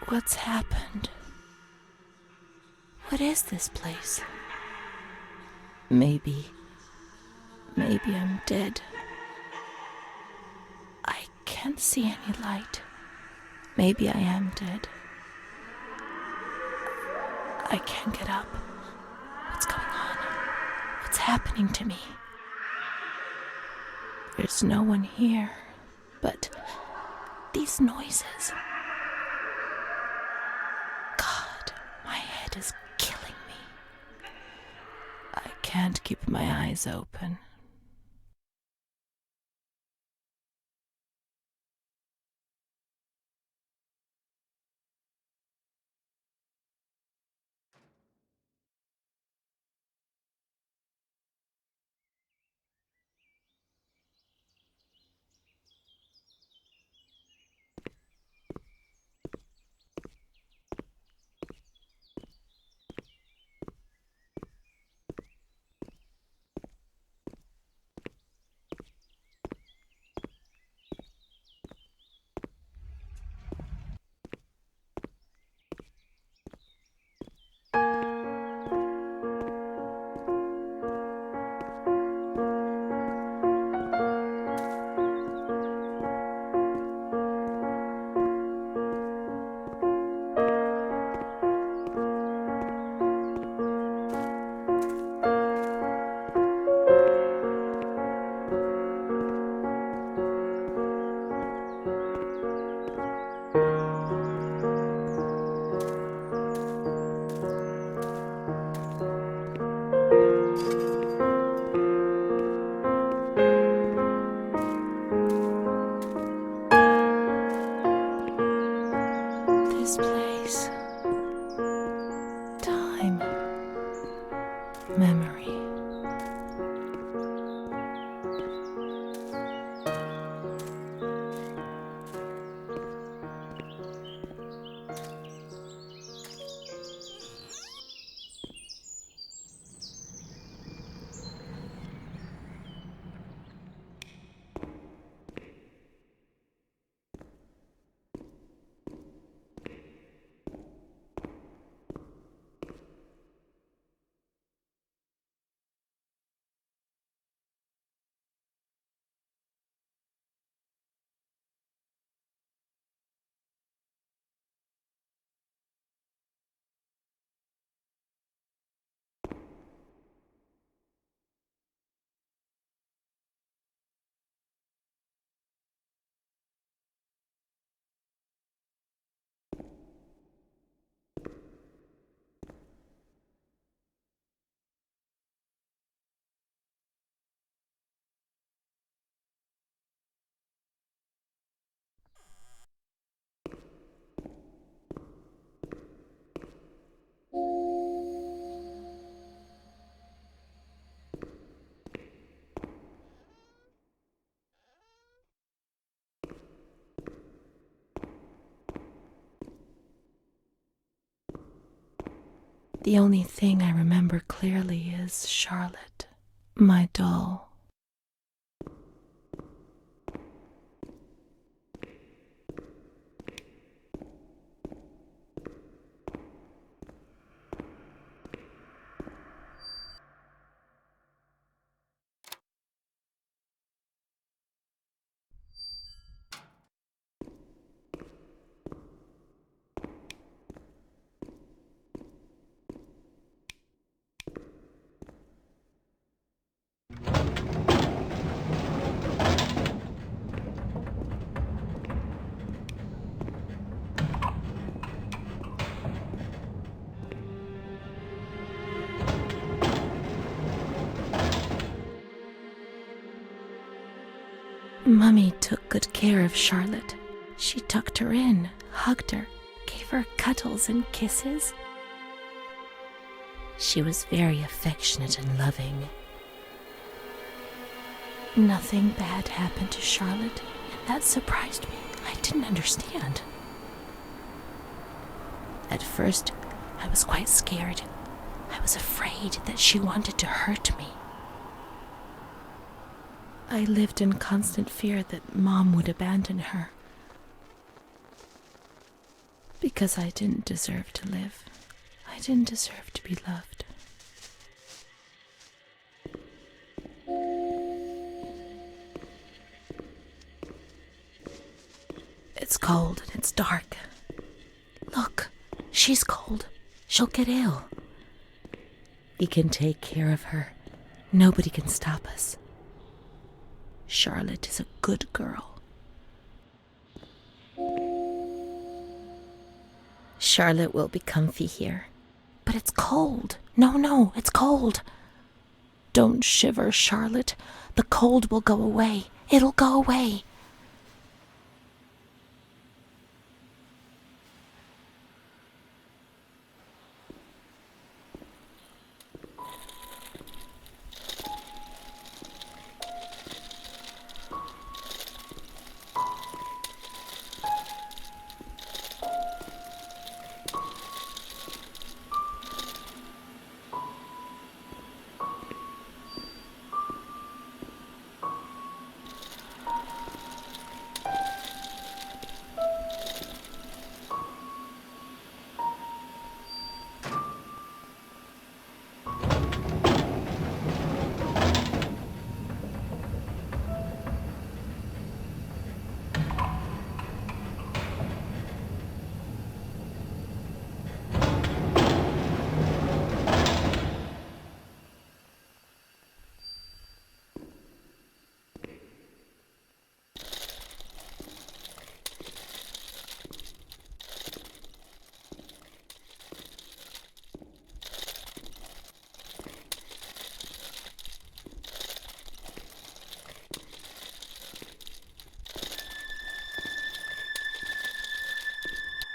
What's happened? What is this place? Maybe I'm dead. I can't see any light. Maybe I am dead. I can't get up. What's going on? What's happening to me? There's no one here, but these noises. God, my head is killing me. I can't keep my eyes open. This place. Time. Memory. The only thing I remember clearly is Charlotte, my doll. Mummy took good care of Charlotte. She tucked her in, hugged her, gave her cuddles and kisses. She was very affectionate and loving. Nothing bad happened to Charlotte, and that surprised me. I didn't understand. At first, I was quite scared. I was afraid that she wanted to hurt me. I lived in constant fear that Mom would abandon her. Because I didn't deserve to live. I didn't deserve to be loved. It's cold and it's dark. Look, she's cold. She'll get ill. We can take care of her. Nobody can stop us. Charlotte is a good girl. Charlotte will be comfy here. But it's cold. No, it's cold. Don't shiver, Charlotte. The cold will go away. It'll go away.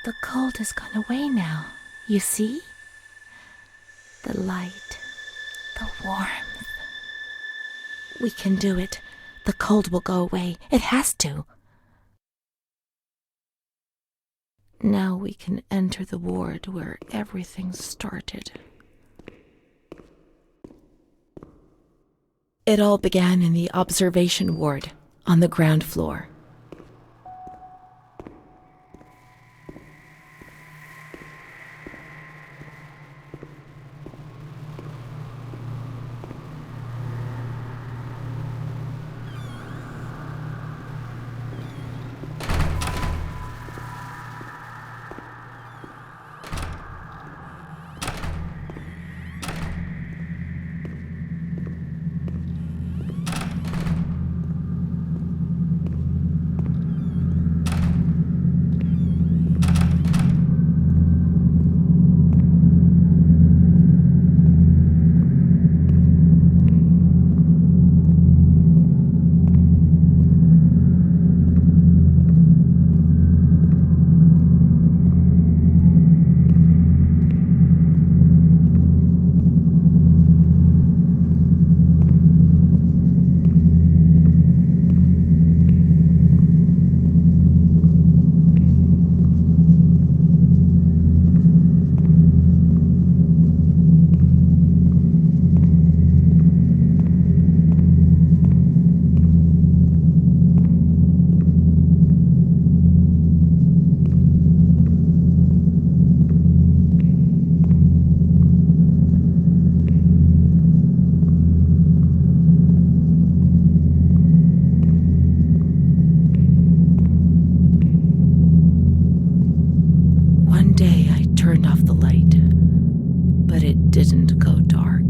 The cold has gone away now, you see? The light, the warmth. We can do it. The cold will go away. It has to. Now we can enter the ward where everything started. It all began in the observation ward on the ground floor. Didn't go dark.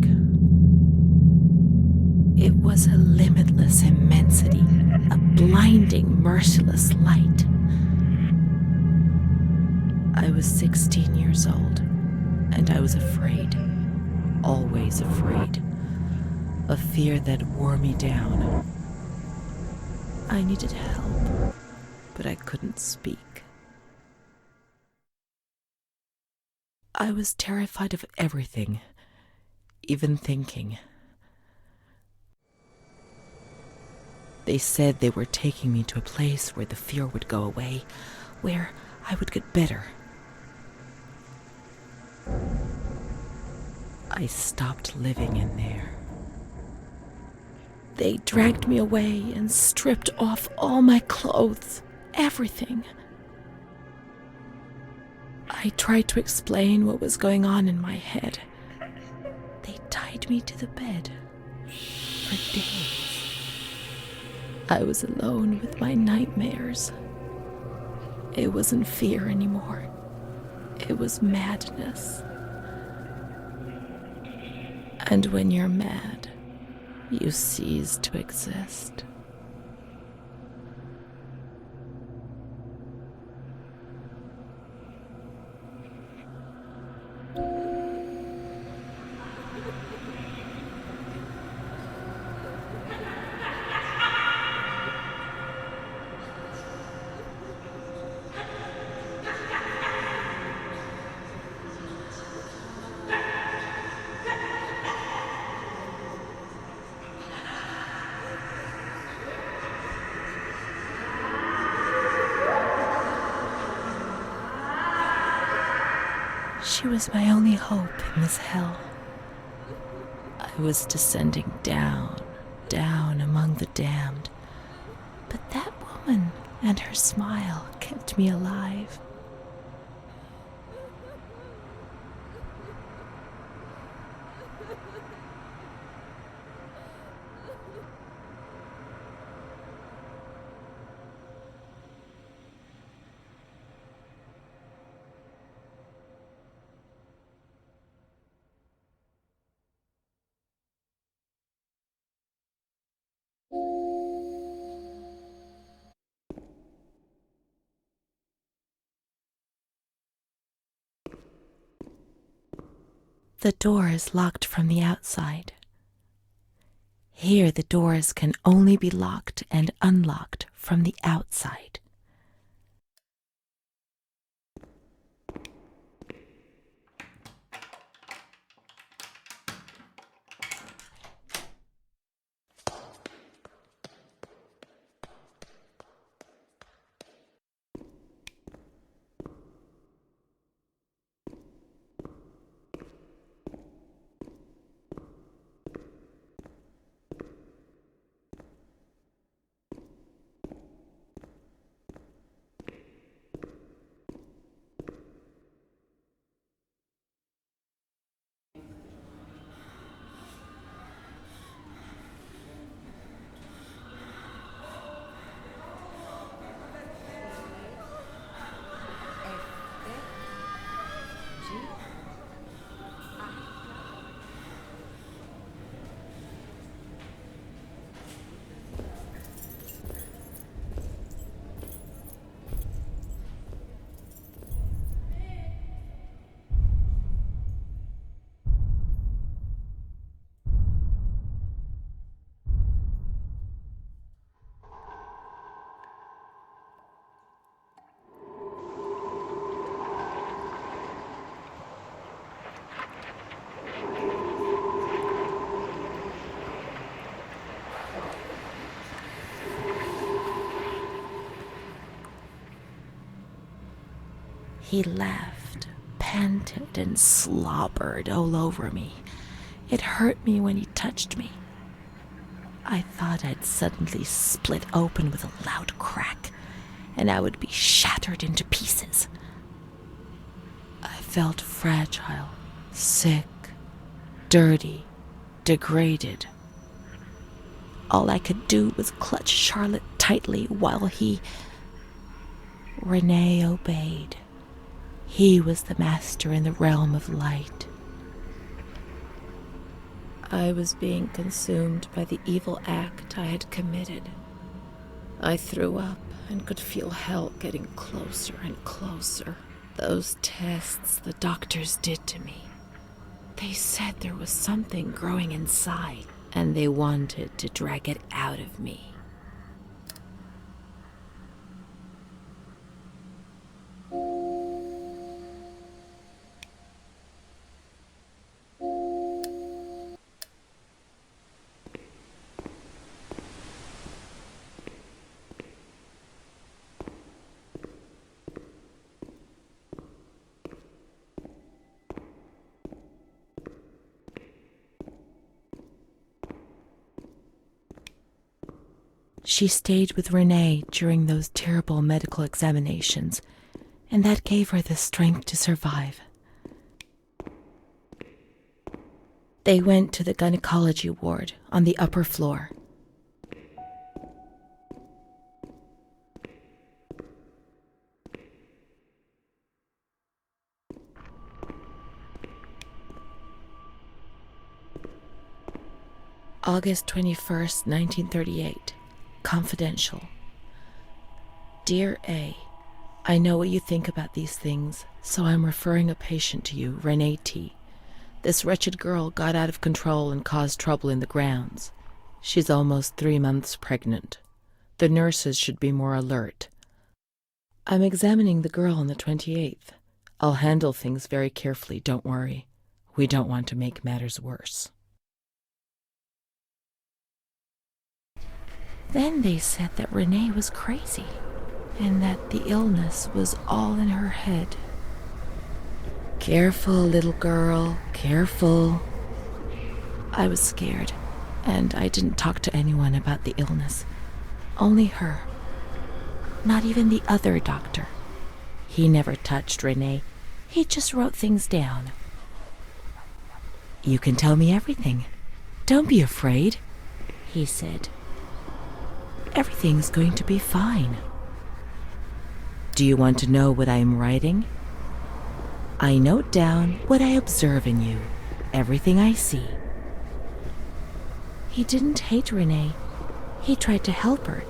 It was a limitless immensity, a blinding, merciless light. I was 16 years old, and I was afraid, always afraid, a fear that wore me down. I needed help, but I couldn't speak. I was terrified of everything, even thinking. They said they were taking me to a place where the fear would go away, where I would get better. I stopped living in there. They dragged me away and stripped off all my clothes, everything. I tried to explain what was going on in my head. They tied me to the bed for days. I was alone with my nightmares. It wasn't fear anymore. It was madness. And when you're mad, you cease to exist. She was my only hope in this hell. I was descending down, down among the damned. But that woman and her smile kept me alive. The door is locked from the outside. Here the doors can only be locked and unlocked from the outside. He laughed, panted, and slobbered all over me. It hurt me when he touched me. I thought I'd suddenly split open with a loud crack, and I would be shattered into pieces. I felt fragile, sick, dirty, degraded. All I could do was clutch Charlotte tightly while Renee obeyed. He was the master in the realm of light. I was being consumed by the evil act I had committed. I threw up and could feel hell getting closer and closer. Those tests the doctors did to me. They said there was something growing inside, and they wanted to drag it out of me. She stayed with Renee during those terrible medical examinations, and that gave her the strength to survive. They went to the gynecology ward on the upper floor. August 21st, 1938. Confidential. Dear A, I know what you think about these things, so I'm referring a patient to you, Renee T. This wretched girl got out of control and caused trouble in the grounds. She's almost 3 months pregnant. The nurses should be more alert. I'm examining the girl on the 28th. I'll handle things very carefully, don't worry. We don't want to make matters worse. Then they said that Renee was crazy, and that the illness was all in her head. Careful, little girl, careful. I was scared, and I didn't talk to anyone about the illness. Only her. Not even the other doctor. He never touched Renee. He just wrote things down. You can tell me everything. Don't be afraid, he said. Everything's going to be fine. Do you want to know what I am writing? I note down what I observe in you, everything I see. He didn't hate Renee. He tried to help her,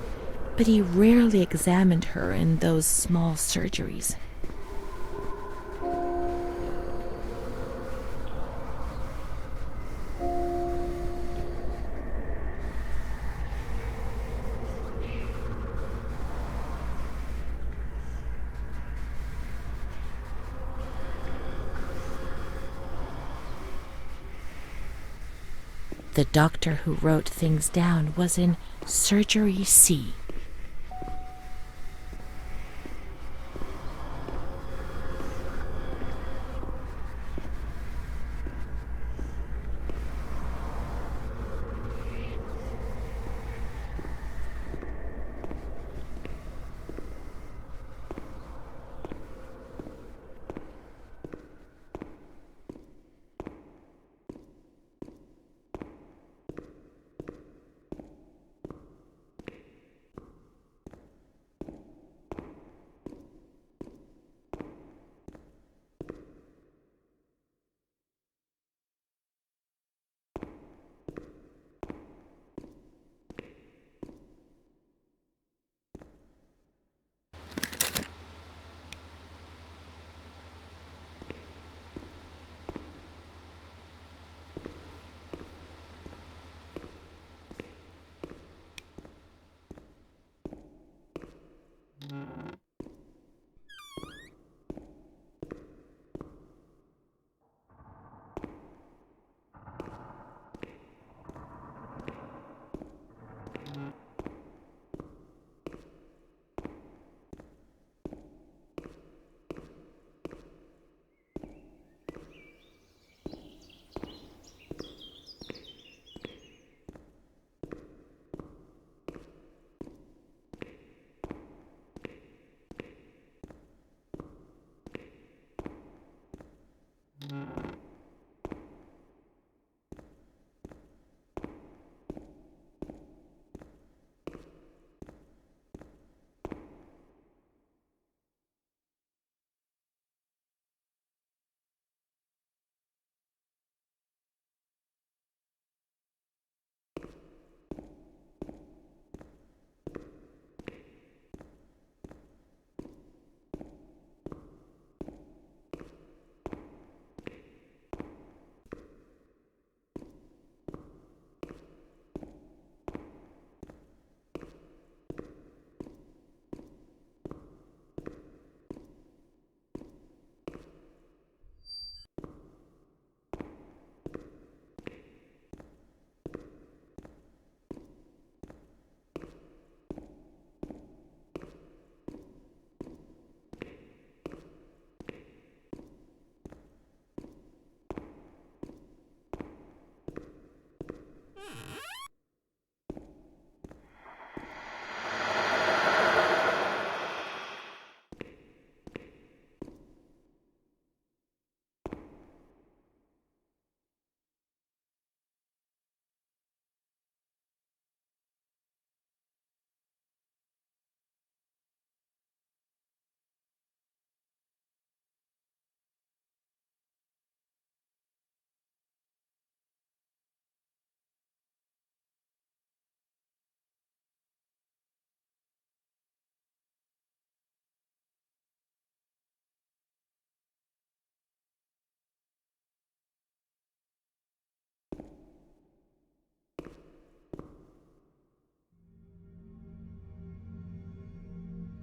but he rarely examined her in those small surgeries. The doctor who wrote things down was in Surgery C.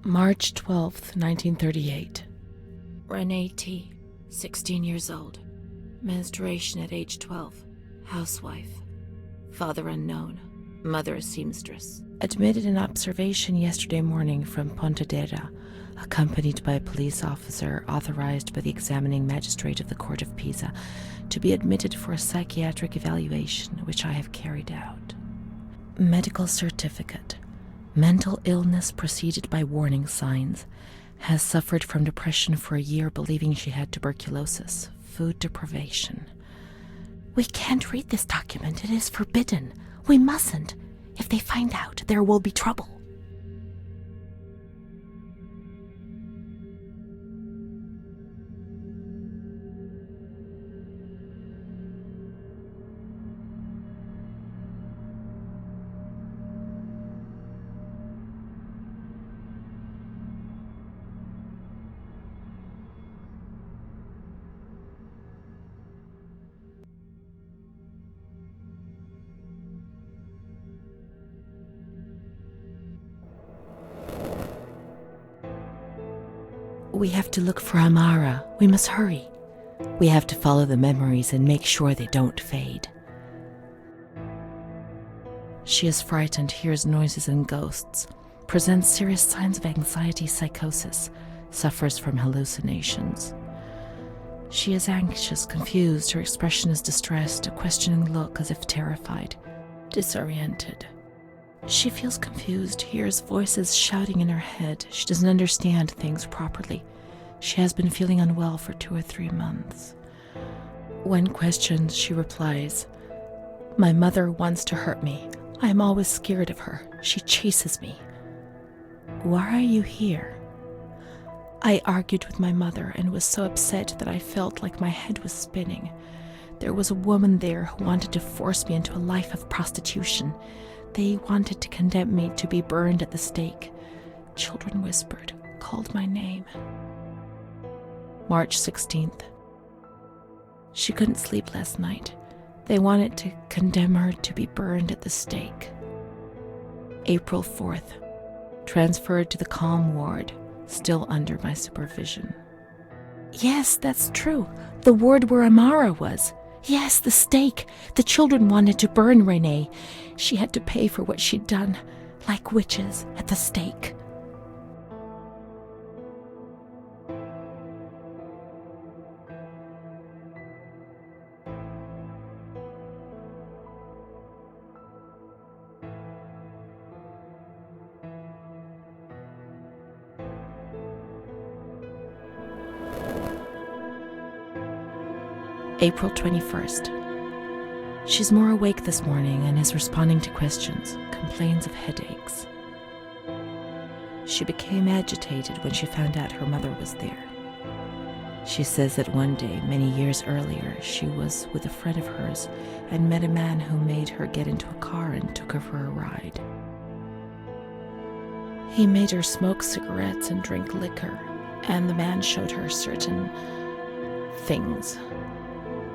March 12th, 1938. Renee T., 16 years old. Menstruation at age 12. Housewife. Father unknown. Mother a seamstress. Admitted in observation yesterday morning from Pontedera, accompanied by a police officer authorized by the examining magistrate of the Court of Pisa to be admitted for a psychiatric evaluation, which I have carried out. Medical certificate. Mental illness preceded by warning signs. Has suffered from depression for a year, believing she had tuberculosis. Food deprivation. We can't read this document. It is forbidden. We mustn't. If they find out, there will be trouble. We have to look for Amara. We must hurry. We have to follow the memories and make sure they don't fade. She is frightened, hears noises and ghosts, presents serious signs of anxiety psychosis, suffers from hallucinations. She is anxious, confused, her expression is distressed, a questioning look as if terrified, disoriented. She feels confused, hears voices shouting in her head. She doesn't understand things properly. She has been feeling unwell for 2 or 3 months. When questioned, she replies, "My mother wants to hurt me. I am always scared of her. She chases me." "Why are you here?" "I argued with my mother and was so upset that I felt like my head was spinning. There was a woman there who wanted to force me into a life of prostitution. They wanted to condemn me to be burned at the stake. Children whispered, called my name." March 16th. She couldn't sleep last night. They wanted to condemn her to be burned at the stake. April 4th. Transferred to the calm ward, still under my supervision. "Yes, that's true. The ward where Amara was. Yes, the stake. The children wanted to burn Renee. She had to pay for what she'd done, like witches at the stake." April 21st. She's more awake this morning and is responding to questions, complains of headaches. She became agitated when she found out her mother was there. She says that one day, many years earlier, she was with a friend of hers and met a man who made her get into a car and took her for a ride. He made her smoke cigarettes and drink liquor, and the man showed her certain things.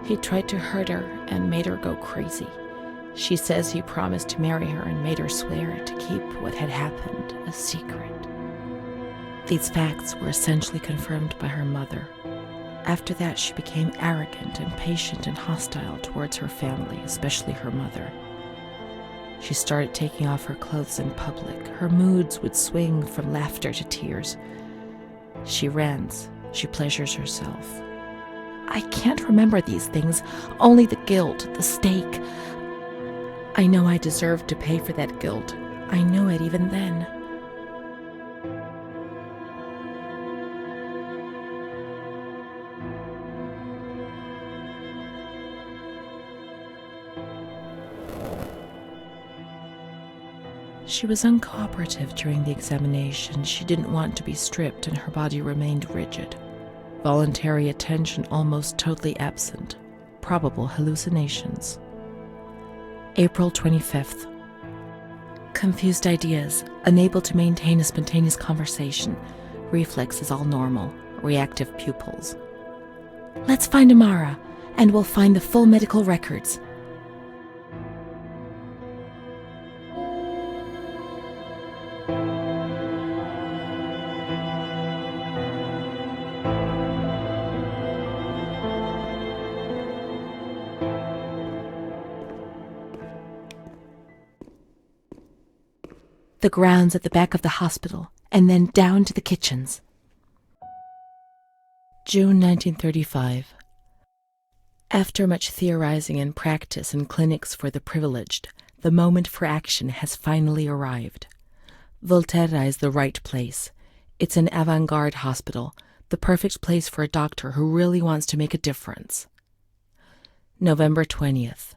He tried to hurt her and made her go crazy. She says he promised to marry her and made her swear to keep what had happened a secret. These facts were essentially confirmed by her mother. After that, she became arrogant, impatient, and hostile towards her family, especially her mother. She started taking off her clothes in public. Her moods would swing from laughter to tears. She rants. She pleasures herself. "I can't remember these things, only the guilt, the stake. I know I deserved to pay for that guilt. I knew it even then." She was uncooperative during the examination. She didn't want to be stripped and her body remained rigid. Voluntary attention almost totally absent. Probable hallucinations. April 25th. Confused ideas, unable to maintain a spontaneous conversation. Reflexes all normal. Reactive pupils. "Let's find Amara, and we'll find the full medical records." the grounds at the back of the hospital, and then down to the kitchens. June 1935. After much theorizing and practice in clinics for the privileged, the moment for action has finally arrived. Volterra is the right place. It's an avant-garde hospital, the perfect place for a doctor who really wants to make a difference. November 20th.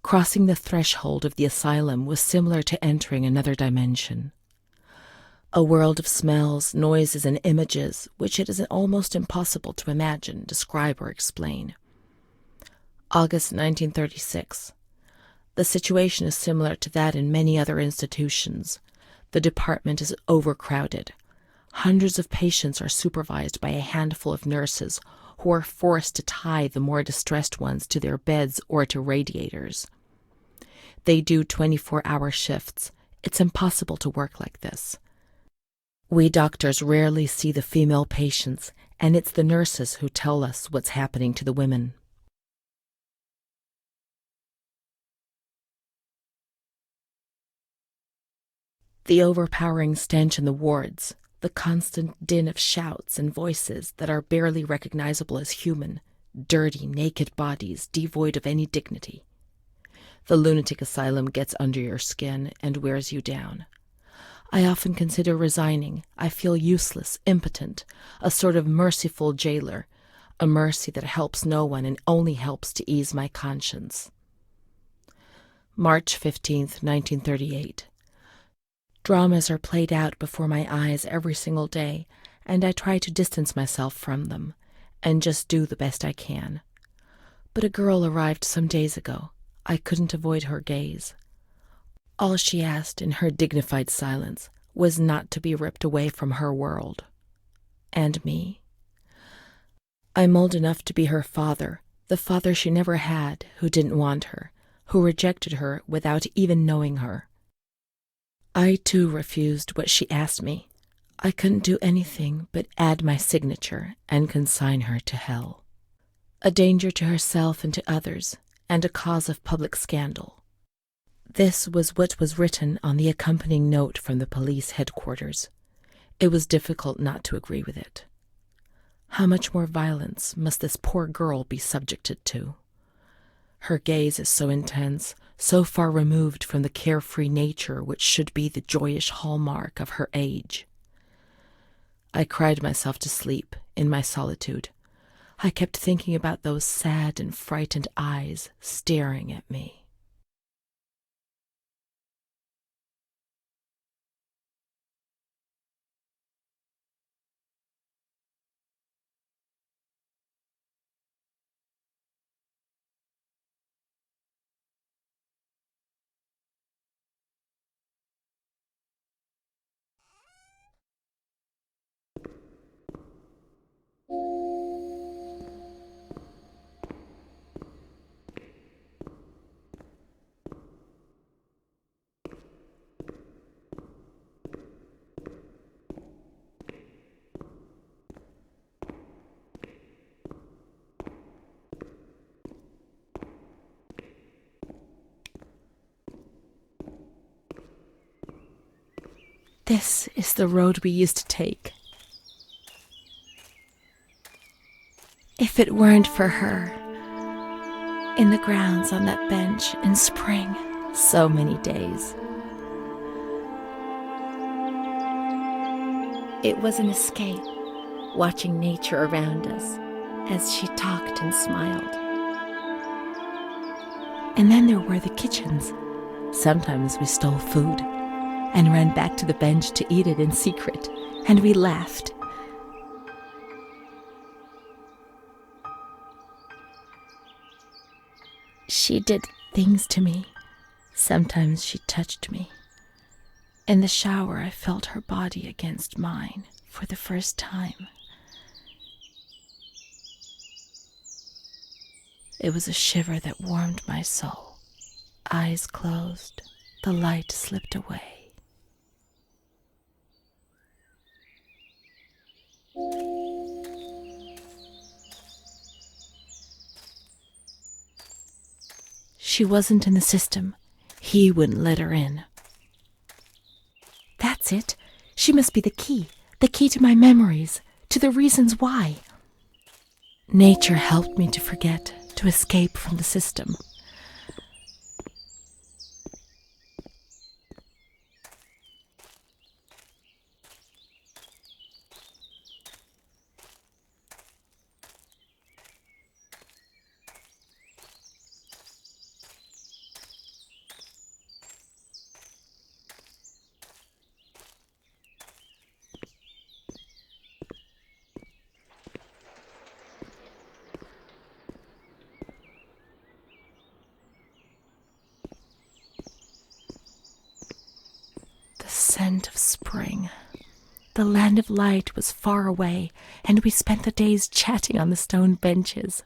Crossing the threshold of the asylum was similar to entering another dimension. A world of smells, noises, and images which it is almost impossible to imagine, describe, or explain. August 1936. The situation is similar to that in many other institutions. The department is overcrowded. Hundreds of patients are supervised by a handful of nurses who are forced to tie the more distressed ones to their beds or to radiators. They do 24-hour shifts. It's impossible to work like this. We doctors rarely see the female patients, and it's the nurses who tell us what's happening to the women. The overpowering stench in the wards, the constant din of shouts and voices that are barely recognizable as human, dirty, naked bodies devoid of any dignity. The lunatic asylum gets under your skin and wears you down. I often consider resigning. I feel useless, impotent, a sort of merciful jailer, a mercy that helps no one and only helps to ease my conscience. March 15th, 1938. Dramas are played out before my eyes every single day, and I try to distance myself from them and just do the best I can. But a girl arrived some days ago. I couldn't avoid her gaze. All she asked in her dignified silence was not to be ripped away from her world. And me. I'm old enough to be her father, the father she never had, who didn't want her, who rejected her without even knowing her. I, too, refused what she asked me. I couldn't do anything but add my signature and consign her to hell. A danger to herself and to others, and a cause of public scandal. This was what was written on the accompanying note from the police headquarters. It was difficult not to agree with it. How much more violence must this poor girl be subjected to? Her gaze is so intense, so far removed from the carefree nature which should be the joyous hallmark of her age. I cried myself to sleep in my solitude. I kept thinking about those sad and frightened eyes staring at me. This is the road we used to take. If it weren't for her, in the grounds on that bench in spring, so many days. It was an escape, watching nature around us as she talked and smiled. And then there were the kitchens. Sometimes we stole food and ran back to the bench to eat it in secret, and we laughed. She did things to me. Sometimes she touched me. In the shower, I felt her body against mine for the first time. It was a shiver that warmed my soul. Eyes closed, the light slipped away. She wasn't in the system. He wouldn't let her in. That's it. She must be the key to my memories, to the reasons why. Nature helped me to forget, to escape from the system. The scent of spring. The land of light was far away, and we spent the days chatting on the stone benches.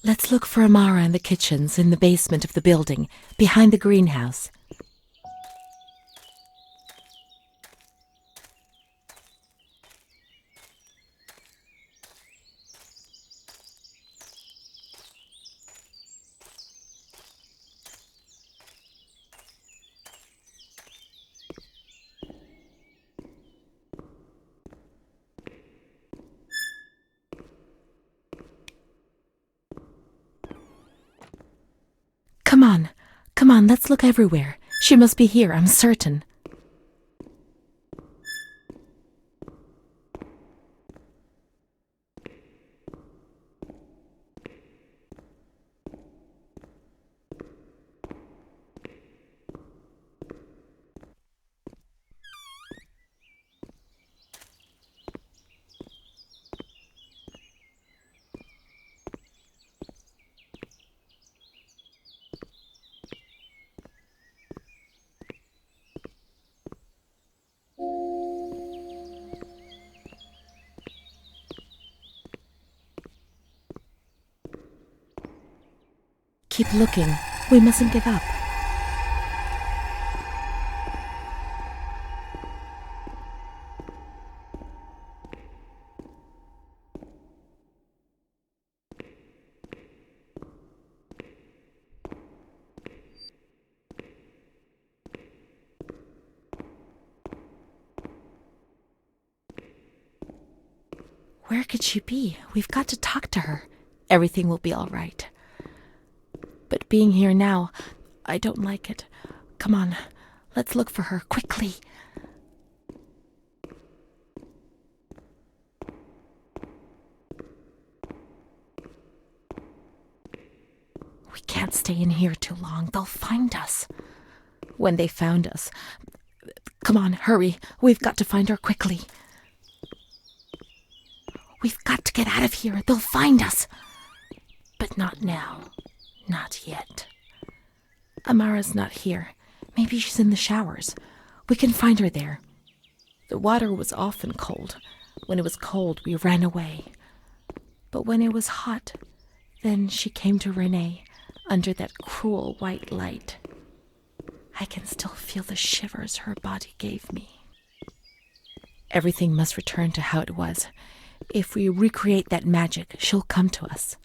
Let's look for Amara in the kitchens in the basement of the building, behind the greenhouse. Come on, let's look everywhere. She must be here, I'm certain. Keep looking. We mustn't give up. Where could she be? We've got to talk to her. Everything will be all right. But being here now, I don't like it. Come on, let's look for her, quickly. We can't stay in here too long. They'll find us. When they found us... Come on, hurry. We've got to find her quickly. We've got to get out of here. They'll find us. But not now. Not yet. Amara's not here. Maybe she's in the showers. We can find her there. The water was often cold. When it was cold, we ran away. But when it was hot, then she came to Renee under that cruel white light. I can still feel the shivers her body gave me. Everything must return to how it was. If we recreate that magic, she'll come to us.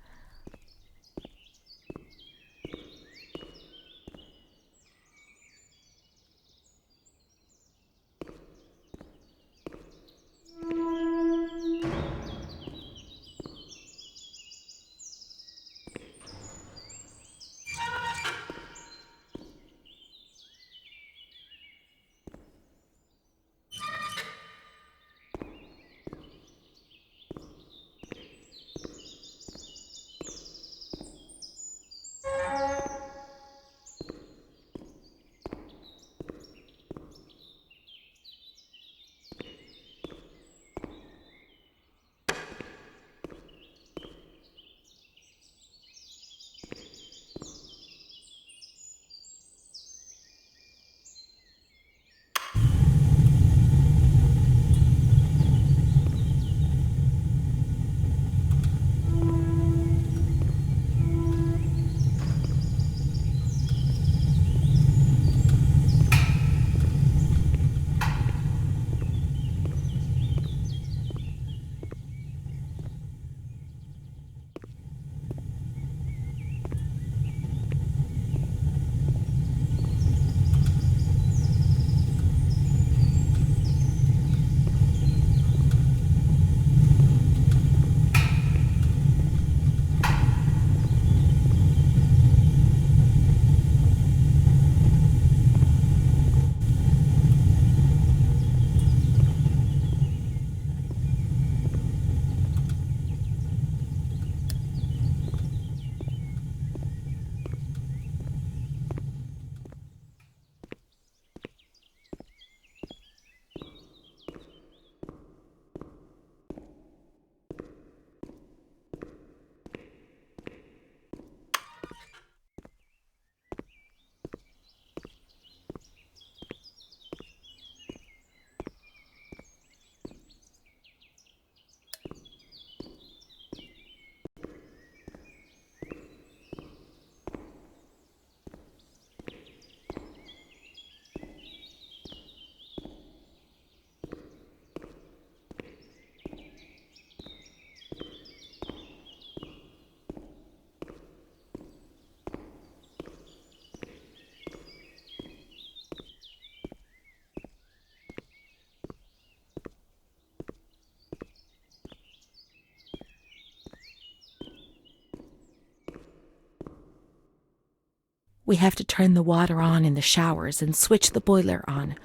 We have to turn the water on in the showers and switch the boiler on.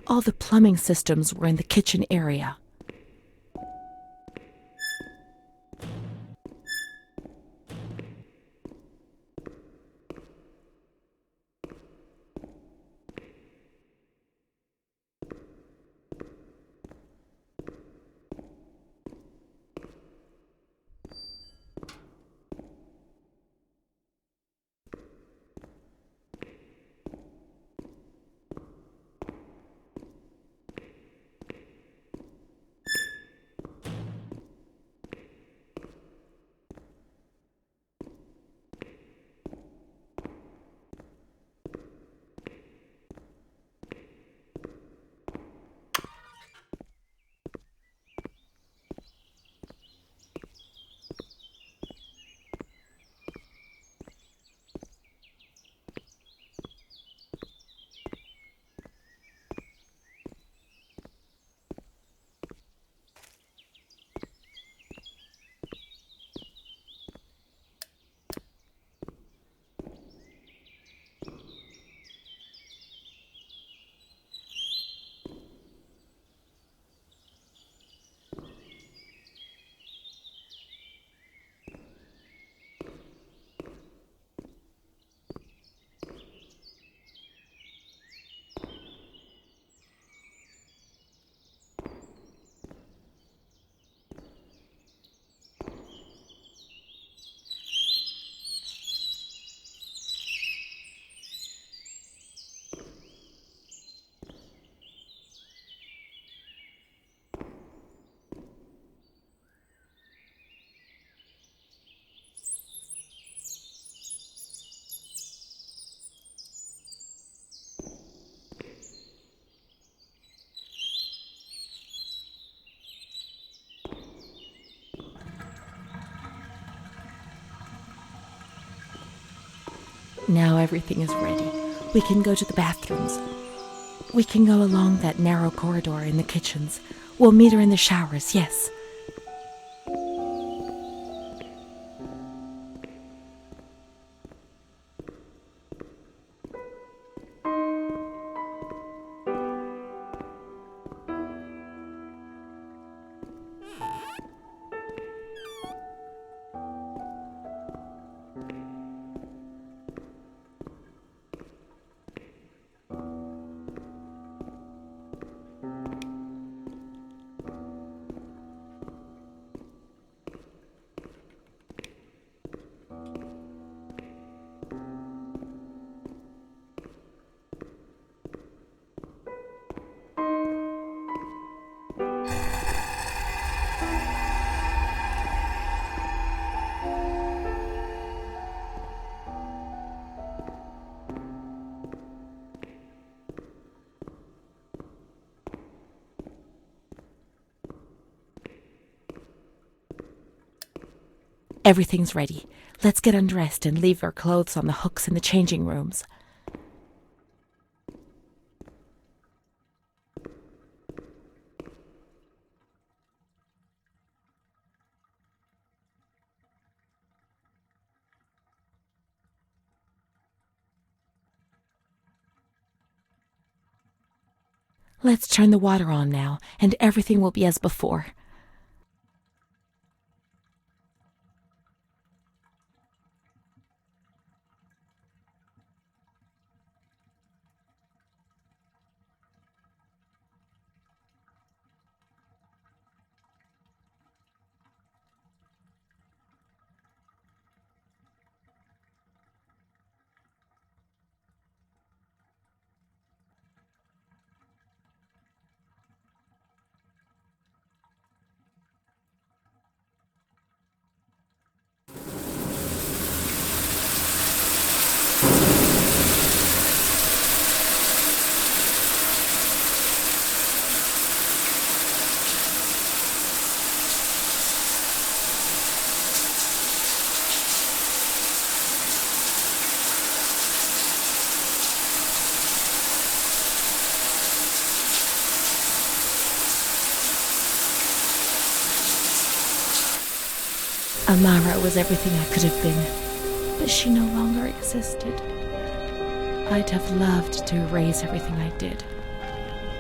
All the plumbing systems were in the kitchen area. Now everything is ready. We can go to the bathrooms. We can go along that narrow corridor in the kitchens. We'll meet her in the showers, yes. Everything's ready. Let's get undressed and leave our clothes on the hooks in the changing rooms. Let's turn the water on now, and everything will be as before. Amara was everything I could have been, but she no longer existed. I'd have loved to erase everything I did,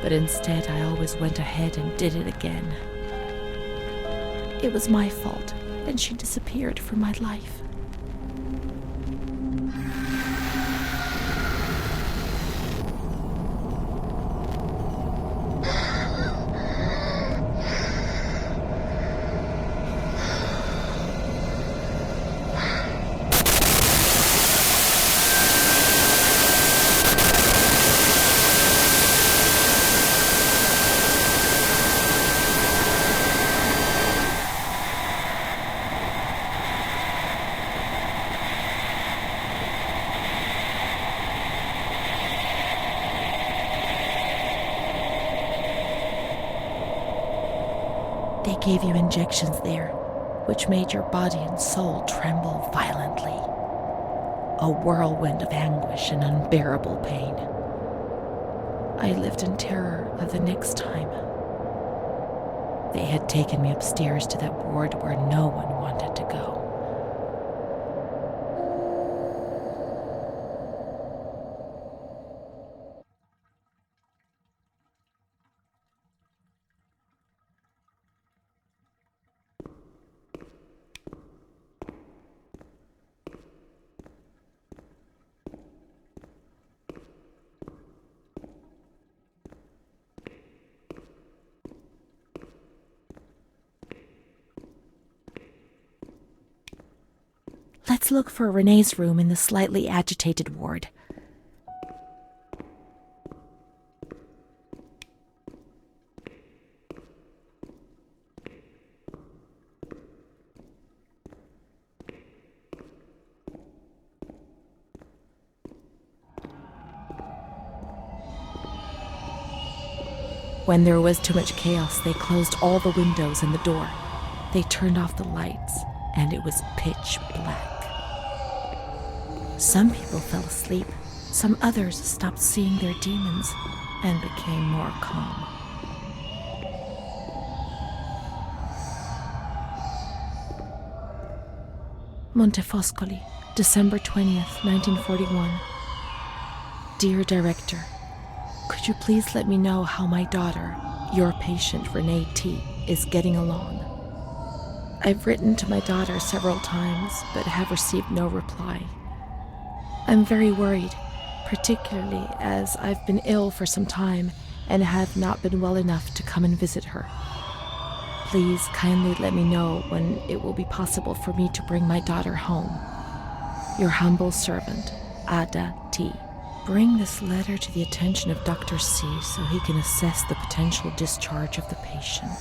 but instead I always went ahead and did it again. It was my fault, and she disappeared from my life. They gave you injections there, which made your body and soul tremble violently. A whirlwind of anguish and unbearable pain. I lived in terror of the next time. They had taken me upstairs to that ward where no one wanted to go. Let's look for Renee's room in the slightly agitated ward. When there was too much chaos, they closed all the windows and the door. They turned off the lights, and it was pitch black. Some people fell asleep. Some others stopped seeing their demons and became more calm. Montefoscoli, December 20th, 1941. Dear Director, could you please let me know how my daughter, your patient Renee T., is getting along? I've written to my daughter several times, but have received no reply. I'm very worried, particularly as I've been ill for some time and have not been well enough to come and visit her. Please kindly let me know when it will be possible for me to bring my daughter home. Your humble servant, Ada T. Bring this letter to the attention of Dr. C so he can assess the potential discharge of the patient.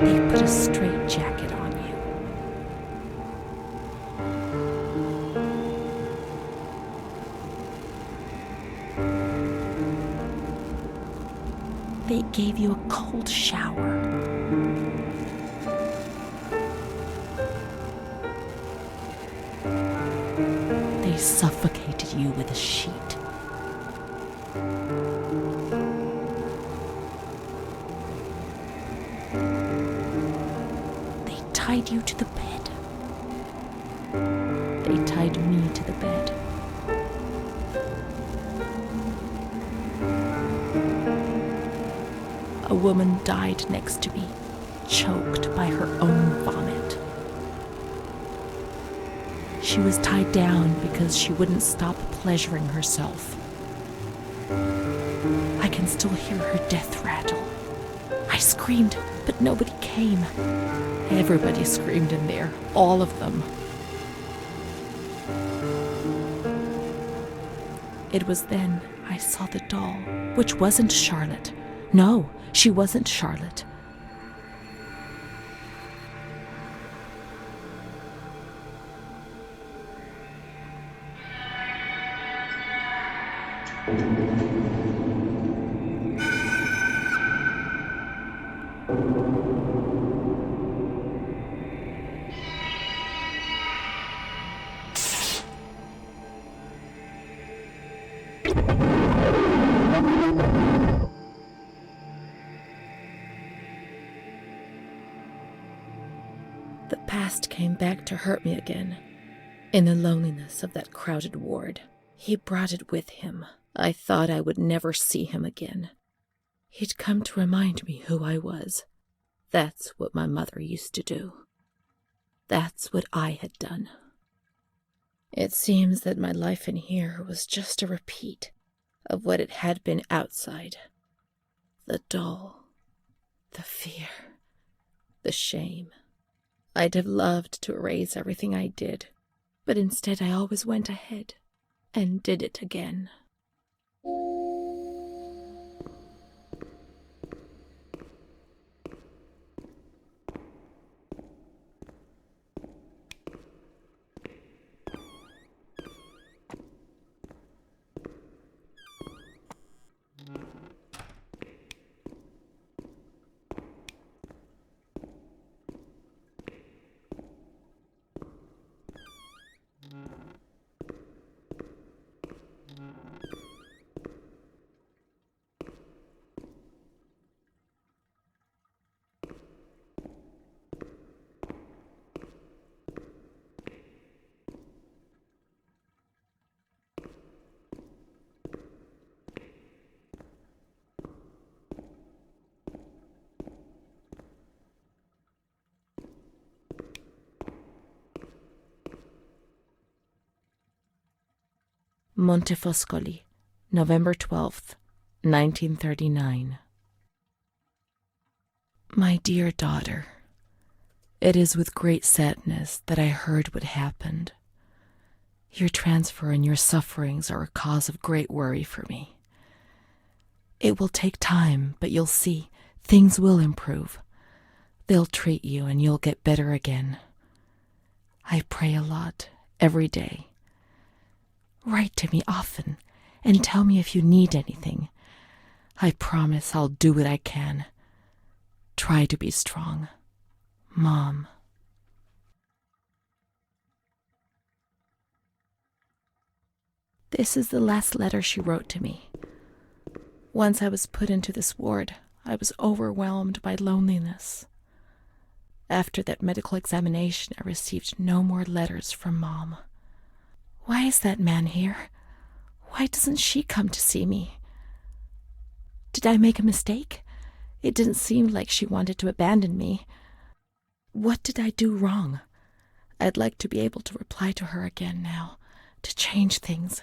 They put a straitjacket on you. They gave you a cold shower. They suffocated you with a sheet. They tied you to the bed. They tied me to the bed. A woman died next to me, choked by her own vomit. She was tied down because she wouldn't stop pleasuring herself. I can still hear her death rattle. I screamed, but nobody came. Everybody screamed in there, all of them. It was then I saw the doll, which wasn't Charlotte. No, she wasn't Charlotte. The past came back to hurt me again. In the loneliness of that crowded ward, he brought it with him. I thought I would never see him again. He'd come to remind me who I was. That's what my mother used to do. That's what I had done. It seems that my life in here was just a repeat of what it had been outside. The doll, the fear, the shame. I'd have loved to erase everything I did, but instead I always went ahead and did it again. Montefoscoli, November 12th, 1939. My dear daughter, it is with great sadness that I heard what happened. Your transfer and your sufferings are a cause of great worry for me. It will take time, but you'll see, things will improve. They'll treat you and you'll get better again. I pray a lot, every day. Write to me often and tell me if you need anything. I promise I'll do what I can. Try to be strong. Mom. This is the last letter she wrote to me. Once I was put into this ward, I was overwhelmed by loneliness. After that medical examination, I received no more letters from Mom. Why is that man here? Why doesn't she come to see me? Did I make a mistake? It didn't seem like she wanted to abandon me. What did I do wrong? I'd like to be able to reply to her again now, to change things.